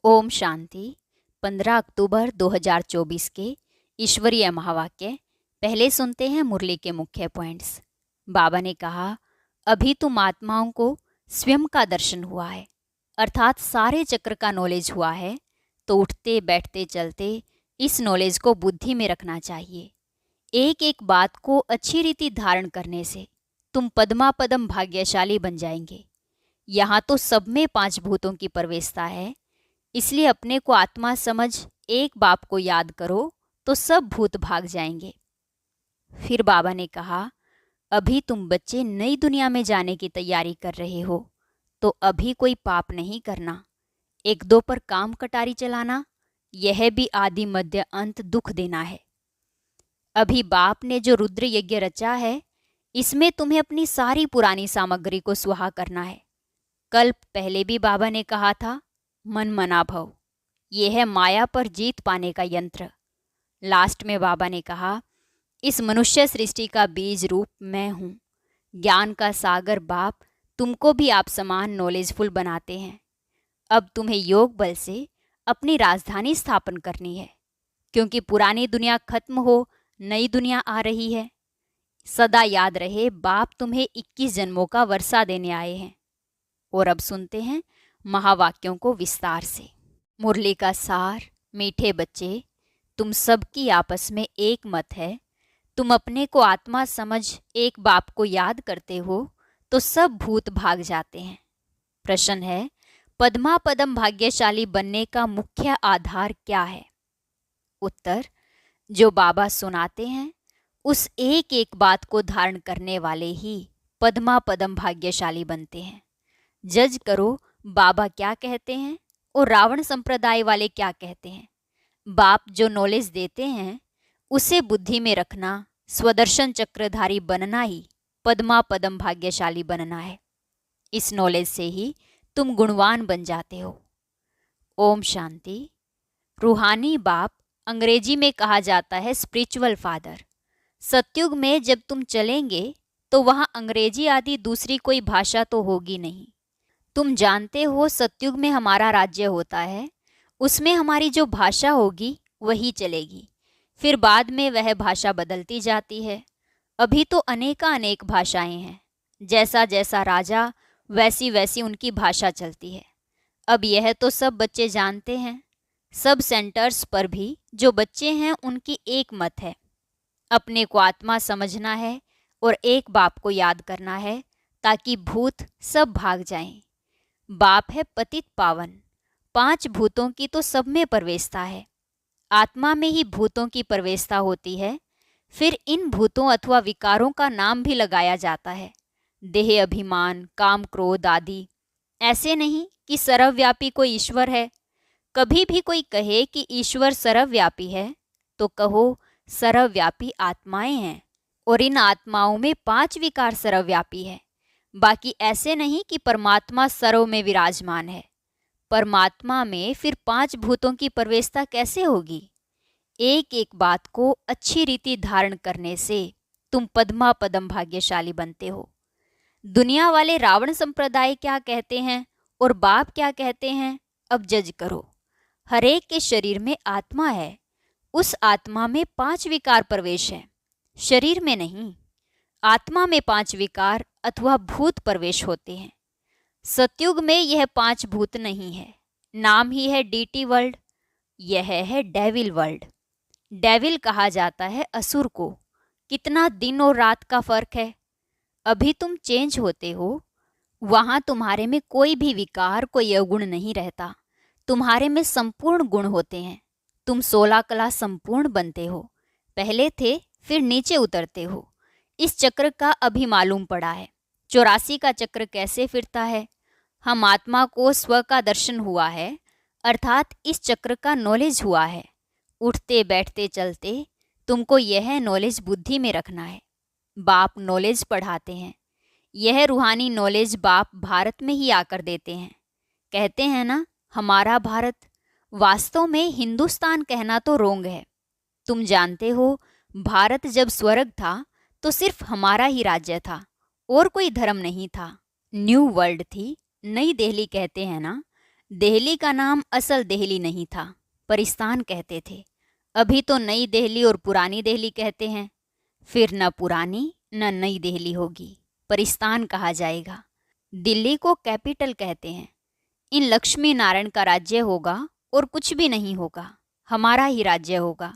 ओम शांति। 15 अक्टूबर 2024 के ईश्वरीय महावाक्य। पहले सुनते हैं मुरली के मुख्य पॉइंट्स। बाबा ने कहा, अभी तुम आत्माओं को स्वयं का दर्शन हुआ है, अर्थात सारे चक्र का नॉलेज हुआ है, तो उठते बैठते चलते इस नॉलेज को बुद्धि में रखना चाहिए। एक एक बात को अच्छी रीति धारण करने से तुम पद्मापदम भाग्यशाली बन जाएंगे। यहाँ तो सब में 5 भूतों की प्रवेशता है, इसलिए अपने को आत्मा समझ एक बाप को याद करो तो सब भूत भाग जाएंगे। फिर बाबा ने कहा, अभी तुम बच्चे नई दुनिया में जाने की तैयारी कर रहे हो, तो अभी कोई पाप नहीं करना। एक दो पर काम कटारी चलाना, यह भी आदि मध्य अंत दुख देना है। अभी बाप ने जो रुद्र यज्ञ रचा है, इसमें तुम्हें अपनी सारी पुरानी सामग्री को सुहा करना है। कल्प पहले भी बाबा ने कहा था, मन मना भव, यह है माया पर जीत पाने का यंत्र। लास्ट में बाबा ने कहा, इस मनुष्य सृष्टि का बीज रूप मैं हूँ। ज्ञान का सागर बाप तुमको भी आप समान नॉलेजफुल बनाते हैं। अब तुम्हें योग बल से अपनी राजधानी स्थापन करनी है, क्योंकि पुरानी दुनिया खत्म हो नई दुनिया आ रही है। सदा याद रहे, बाप तुम्हें 21 जन्मों का वर्षा देने आए हैं। और अब सुनते हैं महावाक्यों को विस्तार से। मुरली का सार। मीठे बच्चे, तुम सबकी आपस में एक मत है। तुम अपने को आत्मा समझ एक बाप को याद करते हो तो सब भूत भाग जाते हैं। प्रश्न है, पद्मा पदम भाग्यशाली बनने का मुख्य आधार क्या है? उत्तर, जो बाबा सुनाते हैं उस एक एक बात को धारण करने वाले ही पद्मा पदम भाग्यशाली बनते हैं। जज करो, बाबा क्या कहते हैं और रावण संप्रदाय वाले क्या कहते हैं। बाप जो नॉलेज देते हैं उसे बुद्धि में रखना, स्वदर्शन चक्रधारी बनना ही पद्मा पदम भाग्यशाली बनना है। इस नॉलेज से ही तुम गुणवान बन जाते हो। ओम शांति। रूहानी बाप अंग्रेजी में कहा जाता है स्पिरिचुअल फादर। सतयुग में जब तुम चलेंगे तो वहाँ अंग्रेजी आदि दूसरी कोई भाषा तो होगी नहीं। तुम जानते हो सतयुग में हमारा राज्य होता है, उसमें हमारी जो भाषा होगी वही चलेगी। फिर बाद में वह भाषा बदलती जाती है। अभी तो अनेक भाषाएं हैं, जैसा जैसा राजा वैसी वैसी उनकी भाषा चलती है। अब यह तो सब बच्चे जानते हैं। सब सेंटर्स पर भी जो बच्चे हैं उनकी एक मत है, अपने को आत्मा समझना है और एक बाप को याद करना है ताकि भूत सब भाग जाएं। बाप है पतित पावन। 5 भूतों की तो सब में प्रवेशता है। आत्मा में ही भूतों की प्रवेशता होती है। फिर इन भूतों अथवा विकारों का नाम भी लगाया जाता है, देह, अभिमान, काम, क्रोध आदि। ऐसे नहीं कि सर्वव्यापी कोई ईश्वर है। कभी भी कोई कहे कि ईश्वर सर्वव्यापी है तो कहो सर्वव्यापी आत्माएं हैं, और इन आत्माओं में 5 विकार सर्वव्यापी है। बाकी ऐसे नहीं कि परमात्मा सर्व में विराजमान है। परमात्मा में फिर 5 भूतों की प्रवेशता कैसे होगी? एक एक बात को अच्छी रीति धारण करने से तुम पद्मा पदम भाग्यशाली बनते हो। दुनिया वाले रावण संप्रदाय क्या कहते हैं और बाप क्या कहते हैं, अब जज करो। हरेक के शरीर में आत्मा है, उस आत्मा में 5 विकार प्रवेश है, शरीर में नहीं। आत्मा में 5 विकार अथवा भूत प्रवेश होते हैं। सतयुग में यह 5 भूत नहीं है, नाम ही है डीटी वर्ल्ड। यह है डेविल वर्ल्ड। डेविल कहा जाता है असुर को। कितना दिन और रात का फर्क है। अभी तुम चेंज होते हो, वहाँ तुम्हारे में कोई भी विकार, कोई अवगुण नहीं रहता। तुम्हारे में संपूर्ण गुण होते हैं। तुम 16 कला संपूर्ण बनते हो। पहले थे फिर नीचे उतरते हो। इस चक्र का अभी मालूम पड़ा है। 84 का चक्र कैसे फिरता है। हम आत्मा को स्व का दर्शन हुआ है, अर्थात इस चक्र का नॉलेज हुआ है। उठते बैठते चलते तुमको यह नॉलेज बुद्धि में रखना है। बाप नॉलेज पढ़ाते हैं। यह रूहानी नॉलेज बाप भारत में ही आकर देते हैं। कहते हैं ना, हमारा भारत। वास्तव में हिंदुस्तान कहना तो रोंग है। तुम जानते हो, भारत जब स्वर्ग था तो सिर्फ हमारा ही राज्य था और कोई धर्म नहीं था। न्यू वर्ल्ड थी, नई दिल्ली कहते हैं ना। दिल्ली का नाम असल दिल्ली नहीं था, परिस्तान कहते थे। अभी तो नई दिल्ली और पुरानी दिल्ली कहते हैं। फिर न पुरानी न नई दिल्ली होगी, परिस्तान कहा जाएगा। दिल्ली को कैपिटल कहते हैं। इन लक्ष्मी नारायण का राज्य होगा और कुछ भी नहीं होगा, हमारा ही राज्य होगा।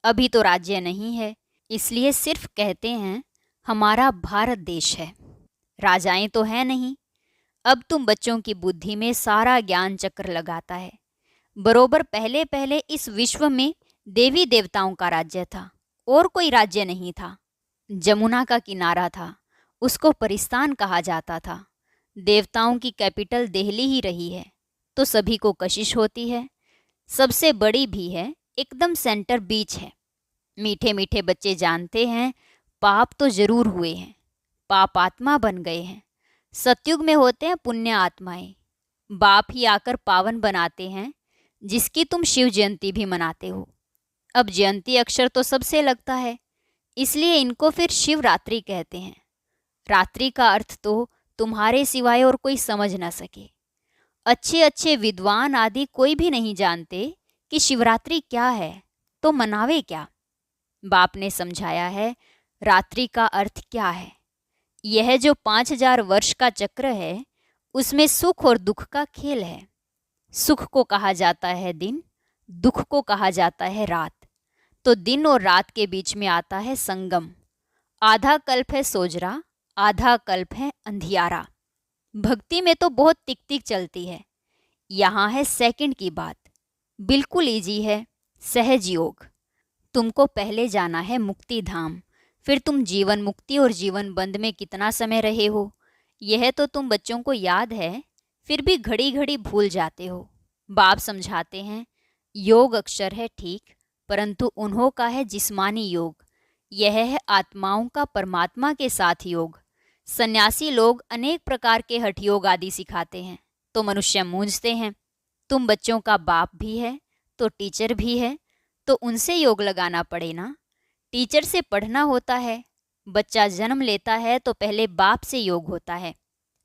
अभी तो राज्य नहीं है, इसलिए सिर्फ कहते हैं हमारा भारत देश है। राजाएं तो है नहीं। अब तुम बच्चों की बुद्धि में सारा ज्ञान चक्र लगाता है। बरोबर पहले पहले इस विश्व में देवी देवताओं का राज्य था और कोई राज्य नहीं था। जमुना का किनारा था, उसको परिस्तान कहा जाता था। देवताओं की कैपिटल दिल्ली ही रही है तो सभी को कशिश होती है। सबसे बड़ी भी है, एकदम सेंटर बीच है। मीठे मीठे बच्चे जानते हैं पाप तो जरूर हुए हैं, पाप आत्मा बन गए हैं। सतयुग में होते हैं पुण्य आत्माएं। बाप ही आकर पावन बनाते हैं, जिसकी तुम शिव जयंती भी मनाते हो। अब जयंती अक्षर तो सबसे लगता है, इसलिए इनको फिर शिवरात्रि कहते हैं। रात्रि का अर्थ तो तुम्हारे सिवाय और कोई समझ न सके। अच्छे अच्छे विद्वान आदि कोई भी नहीं जानते कि शिवरात्रि क्या है, तो मनावे क्या। बाप ने समझाया है रात्रि का अर्थ क्या है। यह जो 5000 वर्ष का चक्र है, उसमें सुख और दुख का खेल है। सुख को कहा जाता है दिन, दुख को कहा जाता है रात। तो दिन और रात के बीच में आता है संगम। आधा कल्प है सोजरा, आधा कल्प है अंधियारा। भक्ति में तो बहुत टिक टिक चलती है। यहाँ है सेकंड की बात, बिल्कुल इजी है, सहज योग। तुमको पहले जाना है मुक्ति धाम, फिर तुम जीवन मुक्ति और जीवन बंद में कितना समय रहे हो, यह तो तुम बच्चों को याद है, फिर भी घड़ी घड़ी भूल जाते हो। बाप समझाते हैं योग अक्षर है ठीक, परंतु उन्हों का है जिस्मानी योग। यह है आत्माओं का परमात्मा के साथ योग। सन्यासी लोग अनेक प्रकार के हठ योग आदि सिखाते हैं, तो मनुष्य मूंझते हैं। तुम बच्चों का बाप भी है तो टीचर भी है, तो उनसे योग लगाना पड़े ना। टीचर से पढ़ना होता है। बच्चा जन्म लेता है तो पहले बाप से योग होता है,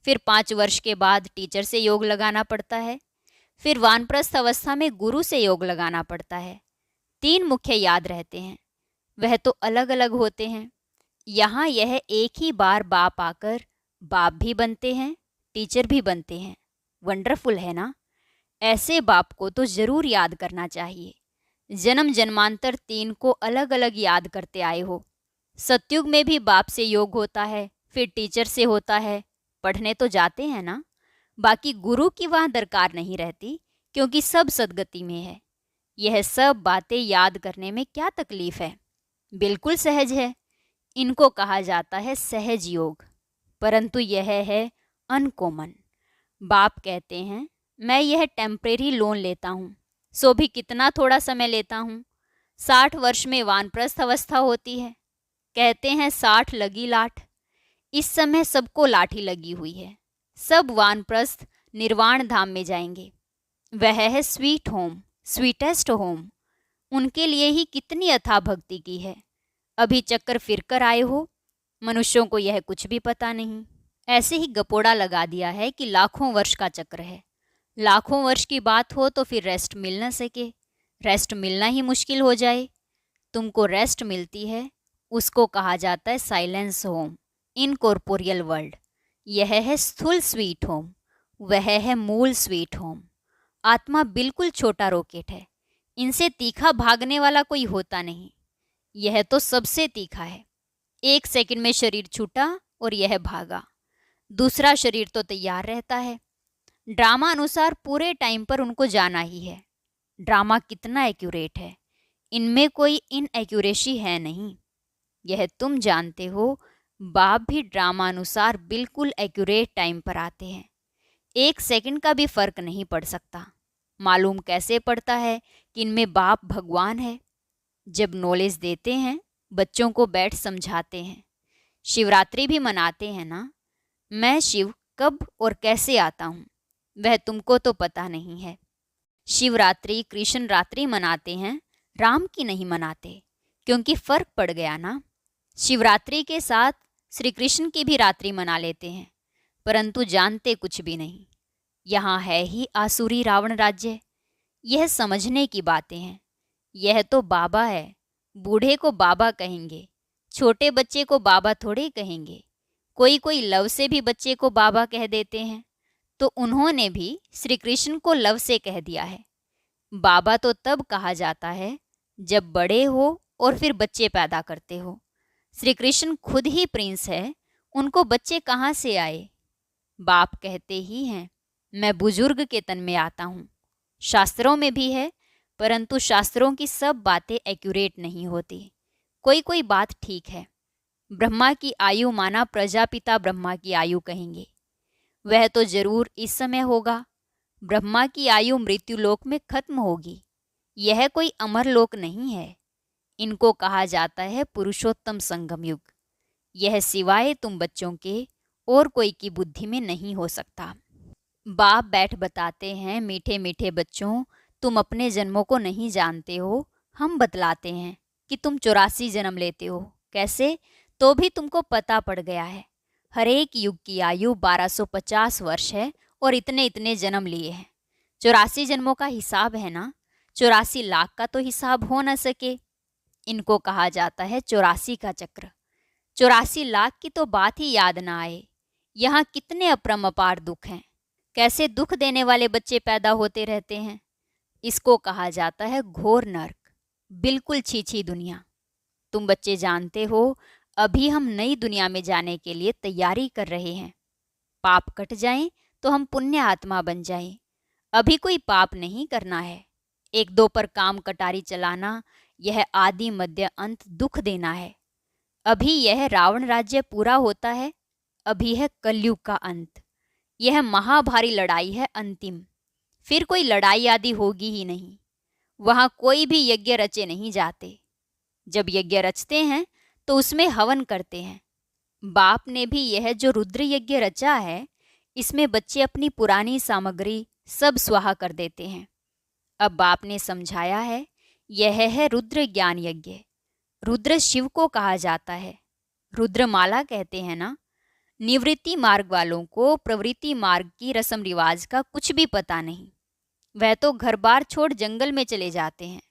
फिर 5 वर्ष के बाद टीचर से योग लगाना पड़ता है, फिर वानप्रस्थ अवस्था में गुरु से योग लगाना पड़ता है। 3 मुख्य याद रहते हैं, वह तो अलग अलग होते हैं। यहाँ यह एक ही बार बाप आकर बाप भी बनते हैं, टीचर भी बनते हैं। वंडरफुल है ना। ऐसे बाप को तो जरूर याद करना चाहिए। जन्म जन्मांतर 3 को अलग अलग याद करते आए हो। सतयुग में भी बाप से योग होता है, फिर टीचर से होता है। पढ़ने तो जाते हैं ना। बाकी गुरु की वहाँ दरकार नहीं रहती, क्योंकि सब सदगति में है। यह सब बातें याद करने में क्या तकलीफ है, बिल्कुल सहज है। इनको कहा जाता है सहज योग, परंतु यह है अनकॉमन। बाप कहते हैं मैं यह टेम्परेरी लोन लेता हूँ, सो भी कितना थोड़ा समय लेता हूँ। 60 वर्ष में वानप्रस्थ अवस्था होती है। कहते हैं 60 लगी लाठ। इस समय सबको लाठी लगी हुई है। सब वानप्रस्थ निर्वाण धाम में जाएंगे। वह है स्वीट होम, स्वीटेस्ट होम। उनके लिए ही कितनी अथाह भक्ति की है। अभी चक्कर फिर कर आए हो। मनुष्यों को यह कुछ भी पता नहीं। ऐसे ही गपोड़ा लगा दिया है कि लाखों वर्ष का चक्र है। लाखों वर्ष की बात हो तो फिर रेस्ट मिल न सके, रेस्ट मिलना ही मुश्किल हो जाए। तुमको रेस्ट मिलती है, उसको कहा जाता है साइलेंस होम, इनकॉर्पोरियल वर्ल्ड। यह है स्थूल स्वीट होम, वह है मूल स्वीट होम। आत्मा बिल्कुल छोटा रॉकेट है, इनसे तीखा भागने वाला कोई होता नहीं। यह तो सबसे तीखा है। 1 सेकंड में शरीर छूटा और यह भागा। दूसरा शरीर तो तैयार रहता है। ड्रामा अनुसार पूरे टाइम पर उनको जाना ही है। ड्रामा कितना एक्यूरेट है, इनमें कोई इनएक्यूरेसी है नहीं। यह तुम जानते हो। बाप भी ड्रामा अनुसार बिल्कुल एक्यूरेट टाइम पर आते हैं। 1 सेकंड का भी फर्क नहीं पड़ सकता। मालूम कैसे पड़ता है कि इनमें बाप भगवान है? जब नॉलेज देते हैं, बच्चों को बैठ समझाते हैं। शिवरात्रि भी मनाते हैं ना। मैं शिव कब और कैसे आता हूँ, वह तुमको तो पता नहीं है। शिवरात्रि कृष्ण रात्रि मनाते हैं, राम की नहीं मनाते, क्योंकि फर्क पड़ गया ना। शिवरात्रि के साथ श्री कृष्ण की भी रात्रि मना लेते हैं, परंतु जानते कुछ भी नहीं। यहाँ है ही आसुरी रावण राज्य। यह समझने की बातें हैं। यह तो बाबा है, बूढ़े को बाबा कहेंगे, छोटे बच्चे को बाबा थोड़े कहेंगे। कोई कोई लव से भी बच्चे को बाबा कह देते हैं, तो उन्होंने भी श्री कृष्ण को लव से कह दिया है। बाबा तो तब कहा जाता है जब बड़े हो और फिर बच्चे पैदा करते हो। श्री कृष्ण खुद ही प्रिंस है, उनको बच्चे कहाँ से आए? बाप कहते ही हैं, मैं बुजुर्ग के तन में आता हूँ। शास्त्रों में भी है, परंतु शास्त्रों की सब बातें एक्यूरेट नहीं होती। कोई कोई बात ठीक है। ब्रह्मा की आयु माना प्रजापिता ब्रह्मा की आयु कहेंगे, वह तो जरूर इस समय होगा। ब्रह्मा की आयु मृत्युलोक में खत्म होगी। यह कोई अमर लोक नहीं है। इनको कहा जाता है पुरुषोत्तम संगम युग। यह सिवाय तुम बच्चों के और कोई की बुद्धि में नहीं हो सकता। बाप बैठ बताते हैं, मीठे मीठे बच्चों, तुम अपने जन्मों को नहीं जानते हो। हम बतलाते हैं कि तुम 84 जन्म लेते हो। कैसे? तो भी तुमको पता पड़ गया है। हर एक युग की आयु 1250 वर्ष है और इतने इतने जन्म लिए हैं। 84 जन्मों का हिसाब है ना। 84 लाख का तो हिसाब हो न सके। इनको कहा जाता है 84 का चक्र। 84 लाख की तो बात ही याद ना आए। यहाँ कितने अपरंपार दुख हैं। कैसे दुख देने वाले बच्चे पैदा होते रहते हैं। इसको कहा जाता है घोर नर्क, बिल्कुल छीछी दुनिया। तुम बच्चे जानते हो, अभी हम नई दुनिया में जाने के लिए तैयारी कर रहे हैं। पाप कट जाएं तो हम पुण्य आत्मा बन जाएं। अभी कोई पाप नहीं करना है। एक दो पर काम कटारी चलाना, यह आदि मध्य अंत दुख देना है। अभी यह रावण राज्य पूरा होता है। अभी है कलयुग का अंत। यह महाभारी लड़ाई है अंतिम। फिर कोई लड़ाई आदि होगी ही नहीं। वहां कोई भी यज्ञ रचे नहीं जाते। जब यज्ञ रचते हैं तो उसमें हवन करते हैं। बाप ने भी यह जो रुद्र यज्ञ रचा है, इसमें बच्चे अपनी पुरानी सामग्री सब स्वाहा कर देते हैं। अब बाप ने समझाया है, यह है रुद्र ज्ञान यज्ञ। रुद्र शिव को कहा जाता है। रुद्रमाला कहते हैं ना। निवृत्ति मार्ग वालों को प्रवृत्ति मार्ग की रस्म रिवाज का कुछ भी पता नहीं। वह तो घर बार छोड़ जंगल में चले जाते हैं।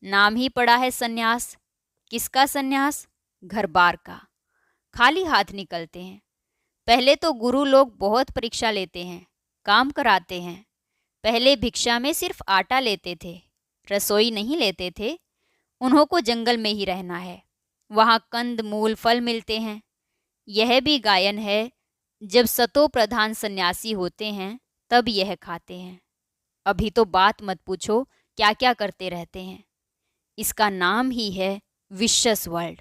नाम ही पड़ा है सन्यास। किसका सन्यास? घर बार का। खाली हाथ निकलते हैं। पहले तो गुरु लोग बहुत परीक्षा लेते हैं, काम कराते हैं। पहले भिक्षा में सिर्फ आटा लेते थे, रसोई नहीं लेते थे। उन्हों को जंगल में ही रहना है। वहाँ कंद मूल फल मिलते हैं। यह भी गायन है, जब सतो प्रधान सन्यासी होते हैं तब यह खाते हैं। अभी तो बात मत पूछो क्या क्या करते रहते हैं। इसका नाम ही है विशस वर्ल्ड।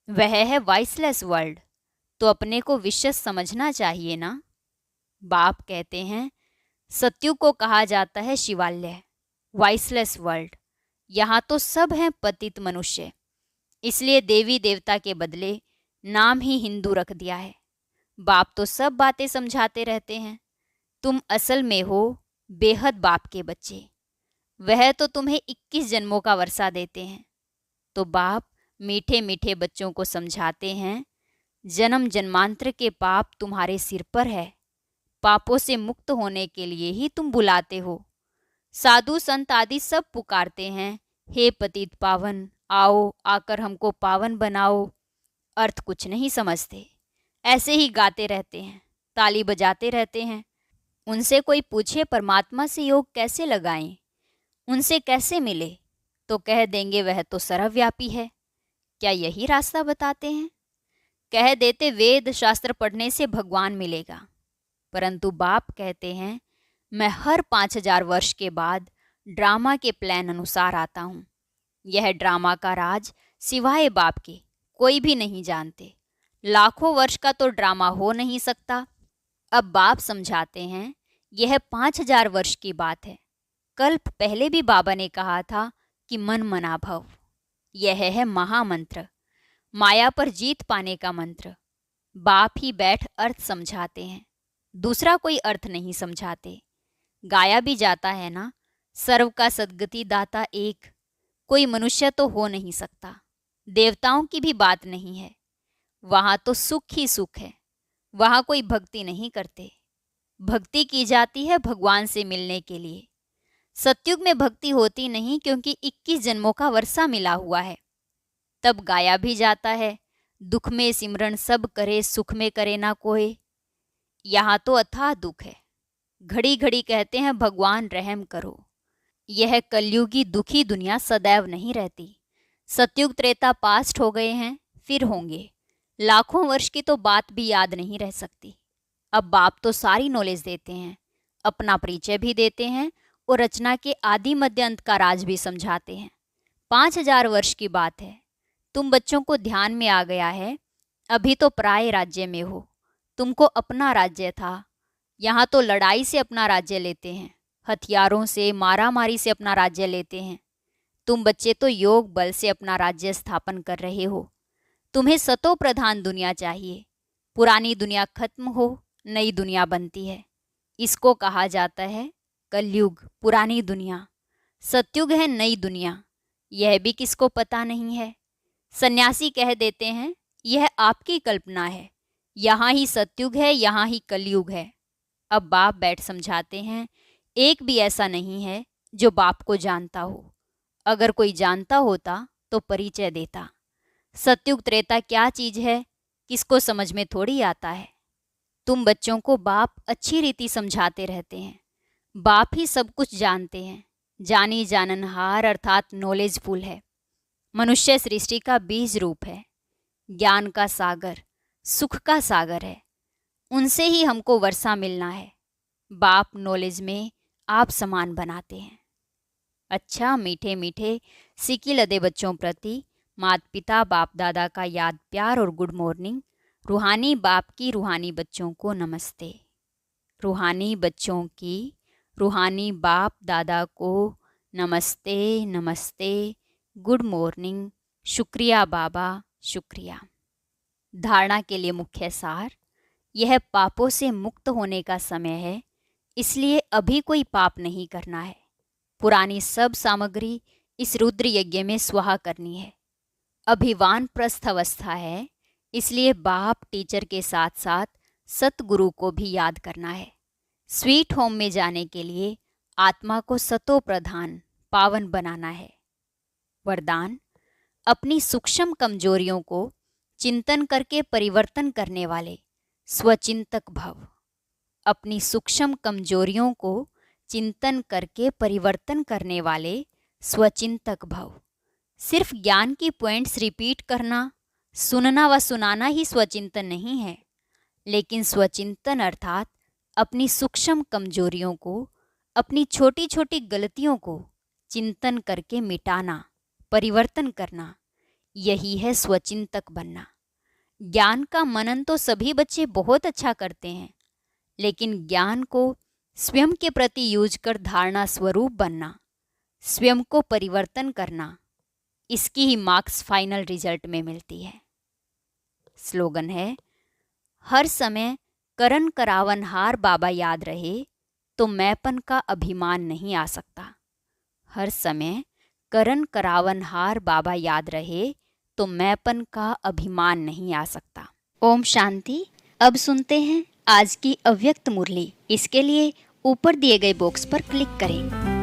वह है वाइसलेस वर्ल्ड, तो अपने को विशस समझना चाहिए ना। बाप कहते हैं, सत्युग को कहा जाता है शिवालय, वाइसलेस वर्ल्ड। यहाँ तो सब हैं पतित मनुष्य, इसलिए देवी देवता के बदले नाम ही हिंदू रख दिया है। बाप तो सब बातें समझाते रहते हैं। तुम असल में हो बेहद बाप के बच्चे। वह तो तुम्हें 21 जन्मों का वर्षा देते हैं। तो बाप मीठे मीठे बच्चों को समझाते हैं, जन्म जन्मांतर के पाप तुम्हारे सिर पर है। पापों से मुक्त होने के लिए ही तुम बुलाते हो। साधु संत आदि सब पुकारते हैं, हे पतित पावन, आओ आकर हमको पावन बनाओ। अर्थ कुछ नहीं समझते, ऐसे ही गाते रहते हैं, ताली बजाते रहते हैं। उनसे कोई पूछे परमात्मा से योग कैसे लगाएं, उनसे कैसे मिले, तो कह देंगे वह तो सर्वव्यापी है। क्या यही रास्ता बताते हैं? कह देते वेद शास्त्र पढ़ने से भगवान मिलेगा। परंतु बाप कहते हैं, मैं हर 5000 वर्ष के बाद ड्रामा के प्लान अनुसार आता हूँ। यह ड्रामा का राज सिवाय बाप के कोई भी नहीं जानते। लाखों वर्ष का तो ड्रामा हो नहीं सकता। अब बाप समझाते हैं, यह 5000 वर्ष की बात है। कल्प पहले भी बाबा ने कहा था कि मन मना भव। यह है महामंत्र, माया पर जीत पाने का मंत्र। बाप ही बैठ अर्थ समझाते हैं, दूसरा कोई अर्थ नहीं समझाते। गाया भी जाता है ना, सर्व का सद्गति दाता एक। कोई मनुष्य तो हो नहीं सकता। देवताओं की भी बात नहीं है। वहाँ तो सुख ही सुख है। वहाँ कोई भक्ति नहीं करते। भक्ति की जाती है भगवान से मिलने के लिए। सतयुग में भक्ति होती नहीं क्योंकि 21 जन्मों का वर्षा मिला हुआ है। तब गाया भी जाता है, दुख में सिमरन सब करे, सुख में करे ना कोई। यहाँ तो अथाह दुख है। घड़ी घड़ी कहते हैं भगवान रहम करो। यह कलयुगी दुखी दुनिया सदैव नहीं रहती। सतयुग त्रेता पास्ट हो गए हैं, फिर होंगे। लाखों वर्ष की तो बात भी याद नहीं रह सकती। अब बाप तो सारी नॉलेज देते हैं, अपना परिचय भी देते हैं और रचना के आदि मध्य अंत का राज भी समझाते हैं। 5000 वर्ष की बात है। तुम बच्चों को ध्यान में आ गया है। अभी तो पराये राज्य में हो। तुमको अपना राज्य था। यहाँ तो लड़ाई से अपना राज्य लेते हैं, हथियारों से, मारामारी से अपना राज्य लेते हैं। तुम बच्चे तो योग बल से अपना राज्य स्थापन कर रहे हो। तुम्हें सतो प्रधान दुनिया चाहिए। पुरानी दुनिया खत्म हो, नई दुनिया बनती है। इसको कहा जाता है कलयुग, पुरानी दुनिया। सतयुग है नई दुनिया। यह भी किसको पता नहीं है। सन्यासी कह देते हैं यह आपकी कल्पना है, यहाँ ही सतयुग है, यहाँ ही कलयुग है। अब बाप बैठ समझाते हैं, एक भी ऐसा नहीं है जो बाप को जानता हो। अगर कोई जानता होता तो परिचय देता। सतयुग त्रेता क्या चीज है, किसको समझ में थोड़ी आता है। तुम बच्चों को बाप अच्छी रीति समझाते रहते हैं। बाप ही सब कुछ जानते हैं। जानी जाननहार अर्थात नॉलेजफुल है। मनुष्य सृष्टि का बीज रूप है, ज्ञान का सागर, सुख का सागर है। उनसे ही हमको वर्षा मिलना है। बाप नॉलेज में आप समान बनाते हैं। अच्छा, मीठे मीठे सिक्की लदे बच्चों प्रति माता पिता बाप दादा का याद प्यार और गुड मॉर्निंग। रूहानी बाप की रूहानी बच्चों को नमस्ते। रूहानी बच्चों की रूहानी बाप दादा को नमस्ते नमस्ते, गुड मॉर्निंग, शुक्रिया बाबा, शुक्रिया। धारणा के लिए मुख्य सार, यह पापों से मुक्त होने का समय है, इसलिए अभी कोई पाप नहीं करना है। पुरानी सब सामग्री इस रुद्र यज्ञ में स्वाहा करनी है। अभिवान प्रस्थ अवस्था है, इसलिए बाप टीचर के साथ साथ सतगुरु को भी याद करना है। स्वीट होम में जाने के लिए आत्मा को सतो प्रधान पावन बनाना है। वरदान, अपनी सूक्ष्म कमजोरियों को चिंतन करके परिवर्तन करने वाले स्वचिंतक भव। अपनी सूक्ष्म कमजोरियों को चिंतन करके परिवर्तन करने वाले स्वचिंतक भव। सिर्फ ज्ञान की पॉइंट्स रिपीट करना, सुनना व सुनाना ही स्वचिंतन नहीं है, लेकिन स्वचिंतन अर्थात अपनी सूक्ष्म कमजोरियों को, अपनी छोटी छोटी गलतियों को चिंतन करके मिटाना, परिवर्तन करना, यही है स्वचिंतक बनना। ज्ञान का मनन तो सभी बच्चे बहुत अच्छा करते हैं, लेकिन ज्ञान को स्वयं के प्रति यूज कर धारणा स्वरूप बनना, स्वयं को परिवर्तन करना, इसकी ही मार्क्स फाइनल रिजल्ट में मिलती है। स्लोगन है, हर समय करन करावनहार बाबा याद रहे तो मैंपन का अभिमान नहीं आ सकता। हर समय करन करावनहार बाबा याद रहे तो मैंपन का अभिमान नहीं आ सकता। ओम शांति। अब सुनते हैं आज की अव्यक्त मुरली। इसके लिए ऊपर दिए गए बॉक्स पर क्लिक करें।